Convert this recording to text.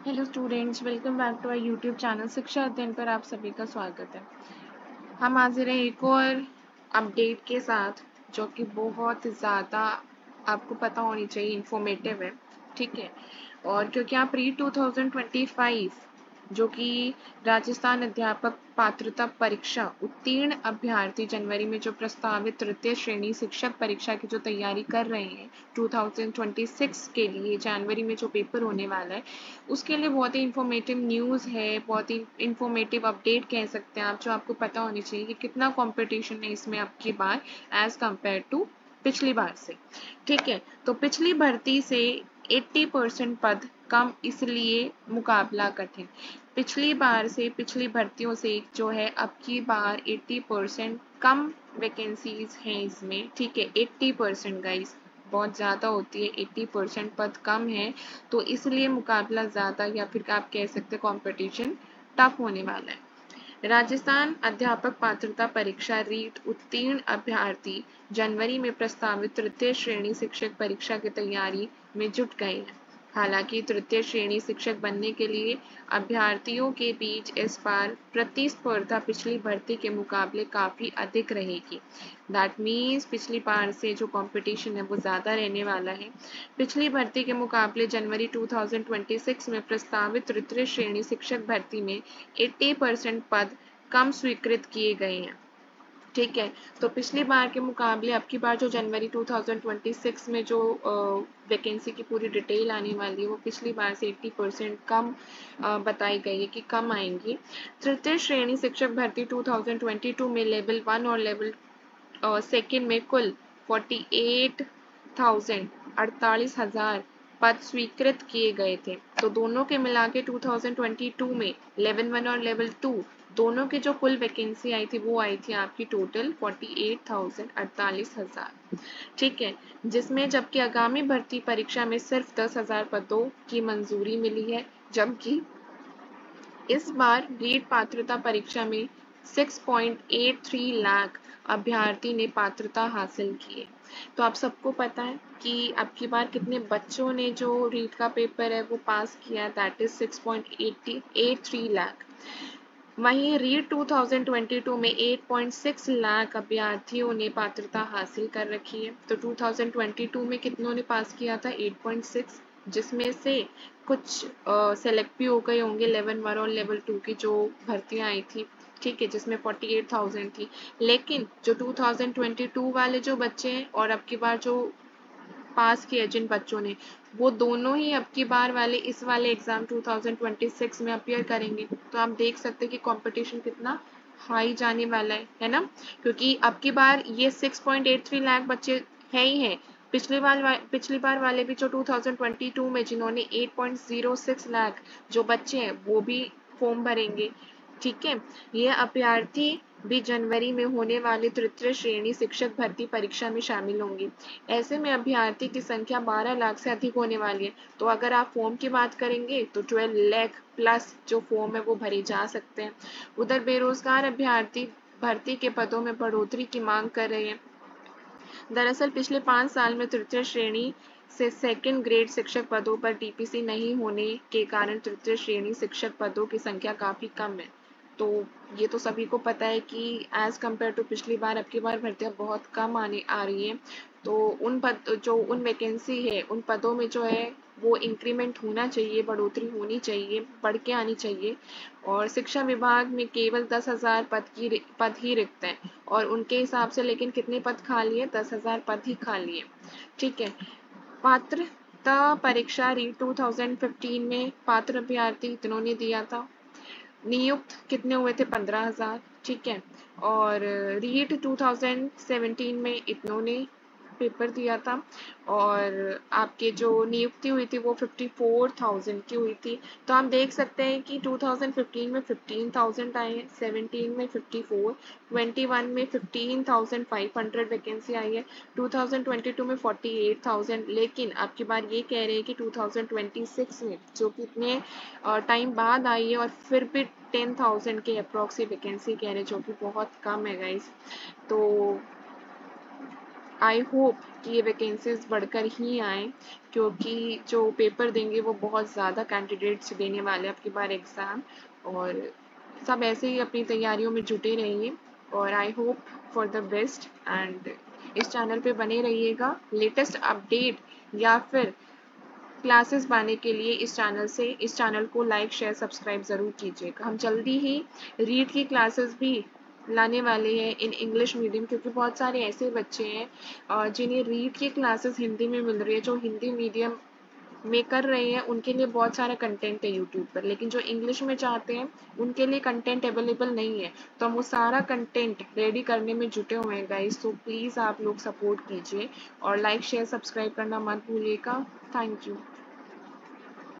Hello students, welcome back to our YouTube channel Shiksha Adhyayan पर आप सभी का स्वागत है। हम हाजिर हैं एक और अपडेट के साथ जो कि बहुत ज़्यादा आपको पता होनी चाहिए, इंफॉर्मेटिव है। ठीक है, और क्योंकि आप प्री 2025 जो कि राजस्थान अध्यापक पात्रता परीक्षा उत्तीर्ण अभ्यर्थी जनवरी में जो प्रस्तावित तृतीय श्रेणी शिक्षक परीक्षा की जो तैयारी कर रहे हैं 2026 के लिए, जनवरी में जो पेपर होने वाला है उसके लिए बहुत ही इंफॉर्मेटिव न्यूज़ है, बहुत ही इंफॉर्मेटिव अपडेट कह सकते हैं आप, जो आपको पता होनी चाहिए कि कितना कंपटीशन है इसमें अब की बार एज कंपेयर टू पिछली बार से। ठीक है, तो पिछली भर्ती से 80% पद कम, इसलिए मुकाबला कठिन। पिछली बार से, पिछली भर्तियों से जो है अब की बार 80% कम वैकेंसीज हैं इसमें। ठीक है, 80% गाइस बहुत ज़्यादा होती है, 80% पद कम है, तो इसलिए मुकाबला ज़्यादा या फिर आप कह सकते कंपटीशन टफ होने वाला है। राजस्थान अध्यापक पात्रता परीक्षा रीट उत्तीर्ण अभ्यर्थी जनवरी में प्रस्तावित तृतीय श्रेणी शिक्षक परीक्षा की तैयारी में जुट गए हैं। हालांकि तृतीय श्रेणी शिक्षक बनने के लिए अभ्यर्थियों के बीच इस बार प्रतिस्पर्धा पिछली भर्ती के मुकाबले काफी अधिक रहेगी। दैट मीन्स पिछली बार से जो कंपटीशन है वो ज़्यादा रहने वाला है। पिछली भर्ती के मुकाबले जनवरी 2026 में प्रस्तावित तृतीय श्रेणी शिक्षक भर्ती में 80% पद कम स्वीकृत किए गए हैं। ठीक है, तो पिछली बार के मुकाबले अब की बार जो जनवरी 2026 में जो वैकेंसी की पूरी डिटेल आने वाली है वो पिछली बार से 80% कम बताई गई है कि कम आएंगी। तृतीय श्रेणी शिक्षक भर्ती 2022 में लेवल 1 और लेवल सेकेंड में कुल 48,000 पद स्वीकृत किए गए थे। तो दोनों के मिला के 2022 में लेवल 1 और लेवल 2 दोनों की जो कुल वैकेंसी आई थी वो आई थी आपकी टोटल 48,000। ठीक है, जिसमें जबकि आगामी भर्ती परीक्षा में सिर्फ 10,000 पदों की मंजूरी मिली है, जबकि इस बार रीट पात्रता परीक्षा में 6.83 लाख अभ्यर्थी ने पात्रता हासिल की है। तो आप सबको पता है कि अब की बार कितने बच्चों ने जो रीट का पेपर है वो पास किया, दैट इज 6.83 लाख। वहीं रीट 2022 में 8.6 लाख अभ्यर्थियों ने पात्रता हासिल कर रखी है। तो 2022 में कितनों ने पास किया था? 8.6, जिसमें से कुछ सेलेक्ट भी हो गए होंगे लेवल 1 और लेवल 2 की जो भर्तियां आई थी। ठीक है, जिसमें 48,000 थी। लेकिन जो 2022 वाले जो बच्चे हैं और अब की बार जो पास किए जिन बच्चों ने, वो दोनों ही अब की बार वाले इस वाले एग्जाम 2026 में अपियर करेंगे। तो आप देख सकते हैं कि कंपटीशन कितना हाई जाने वाला है ना? क्योंकि अब की बार ये 6.83 लाख बच्चे हैं ही हैं। पिछली बार वाले भी जो 2022 में जिन्होंने 8.06 लाख जो बच्चे हैं वो भी फॉर्म भरेंगे। ठीक है, ये अभ्यर्थी भी जनवरी में होने वाली तृतीय श्रेणी शिक्षक भर्ती परीक्षा में शामिल होंगे। ऐसे में अभ्यर्थी की संख्या 12 लाख से अधिक होने वाली है। तो अगर आप फॉर्म की बात करेंगे तो 12 लाख प्लस जो फॉर्म है वो भरे जा सकते हैं। उधर बेरोजगार अभ्यर्थी भर्ती के पदों में बढ़ोतरी की मांग कर रहे हैं। दरअसल पिछले 5 साल में तृतीय श्रेणी से सेकंड ग्रेड शिक्षक पदों पर टीपीसी नहीं होने के कारण तृतीय श्रेणी शिक्षक पदों की संख्या काफी कम है। तो ये तो सभी को पता है कि एज कम्पेयर टू पिछली बार अब की बार भर्तियां बहुत कम आ रही हैं। तो उन वैकेंसी है उन पदों में जो है वो इंक्रीमेंट होना चाहिए, बढ़ोतरी होनी चाहिए, बढ़ के आनी चाहिए। और शिक्षा विभाग में केवल 10,000 पद ही रिक्त हैं और उनके हिसाब से लेकिन कितने पद खाली है? 10,000 पद ही खाली है। ठीक है, पात्रता परीक्षा री 2015 में पात्र अभ्यर्थी इतनों ने दिया था, नियुक्त कितने हुए थे? 15,000। ठीक है, और रीट 2017 में इतनों ने पेपर दिया था और आपके जो नियुक्ति हुई थी वो 54,000 की हुई थी। तो हम देख सकते हैं कि 2015 में 15,000 आए हैं, 17 में 54, 21 में 15,500 वैकेंसी आई है, 2022 में 48,000। लेकिन अब की बार ये कह रहे हैं कि 2026 में जो कितने टाइम बाद आई है और फिर भी 10,000 के अप्रॉक्स वैकेंसी कह रहे हैं, जो कि बहुत कम है गाइस। तो आई होप कि ये वैकेंसीज बढ़कर ही आएँ, क्योंकि जो पेपर देंगे वो बहुत ज़्यादा कैंडिडेट्स देने वाले हैं अब की बार एग्ज़ाम, और सब ऐसे ही अपनी तैयारियों में जुटे रहिए, और I hope for the best. And इस चैनल पे बने रहिएगा, लेटेस्ट अपडेट या फिर क्लासेस पाने के लिए इस चैनल को लाइक शेयर सब्सक्राइब ज़रूर कीजिएगा। हम जल्दी ही रीड की क्लासेस भी लाने वाले हैं इन इंग्लिश मीडियम, क्योंकि बहुत सारे ऐसे बच्चे हैं जिन्हें रीड की क्लासेस हिंदी में मिल रही है, जो हिंदी मीडियम में कर रहे हैं, उनके लिए बहुत सारा कंटेंट है यूट्यूब पर, लेकिन जो इंग्लिश में चाहते हैं उनके लिए कंटेंट अवेलेबल नहीं है। तो हम वो सारा कंटेंट रेडी करने में जुटे हुए हैं गाइस, तो प्लीज़ आप लोग सपोर्ट कीजिए और लाइक शेयर सब्सक्राइब करना मत भूलिएगा। Thank you.